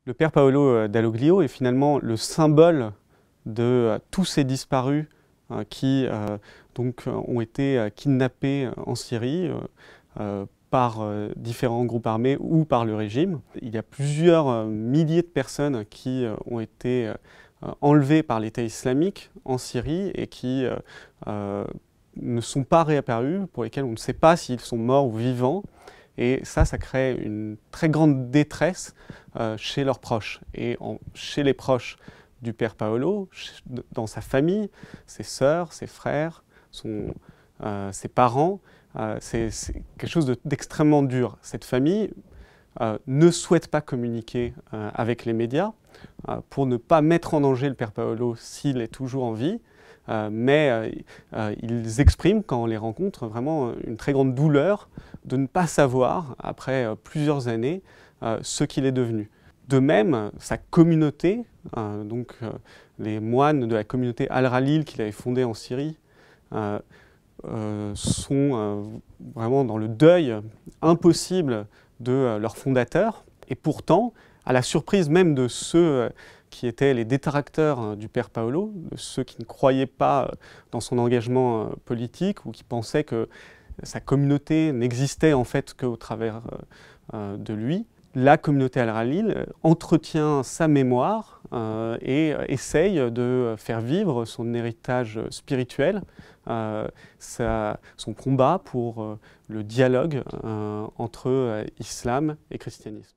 Le père Paolo Dalloglio est finalement le symbole de tous ces disparus qui ont été kidnappés en Syrie par différents groupes armés ou par le régime. Il y a plusieurs milliers de personnes qui ont été enlevées par l'État islamique en Syrie et qui ne sont pas réapparus, pour lesquels on ne sait pas s'ils sont morts ou vivants. Et ça crée une très grande détresse chez leurs proches. Et chez les proches du père Paolo, dans sa famille, ses sœurs, ses frères, ses parents, c'est quelque chose d'extrêmement dur. Cette famille ne souhaite pas communiquer avec les médias pour ne pas mettre en danger le père Paolo s'il est toujours en vie. Mais ils expriment, quand on les rencontre, vraiment une très grande douleur de ne pas savoir, après plusieurs années, ce qu'il est devenu. De même, sa communauté, les moines de la communauté Al-Ralil qu'il avait fondée en Syrie, sont vraiment dans le deuil impossible de leur fondateur. Et pourtant, à la surprise même de ceux qui étaient les détracteurs du père Paolo, de ceux qui ne croyaient pas dans son engagement politique ou qui pensaient que sa communauté n'existait en fait qu'au travers de lui, la communauté Al-Ralil entretient sa mémoire et essaye de faire vivre son héritage spirituel, son combat pour le dialogue entre islam et christianisme.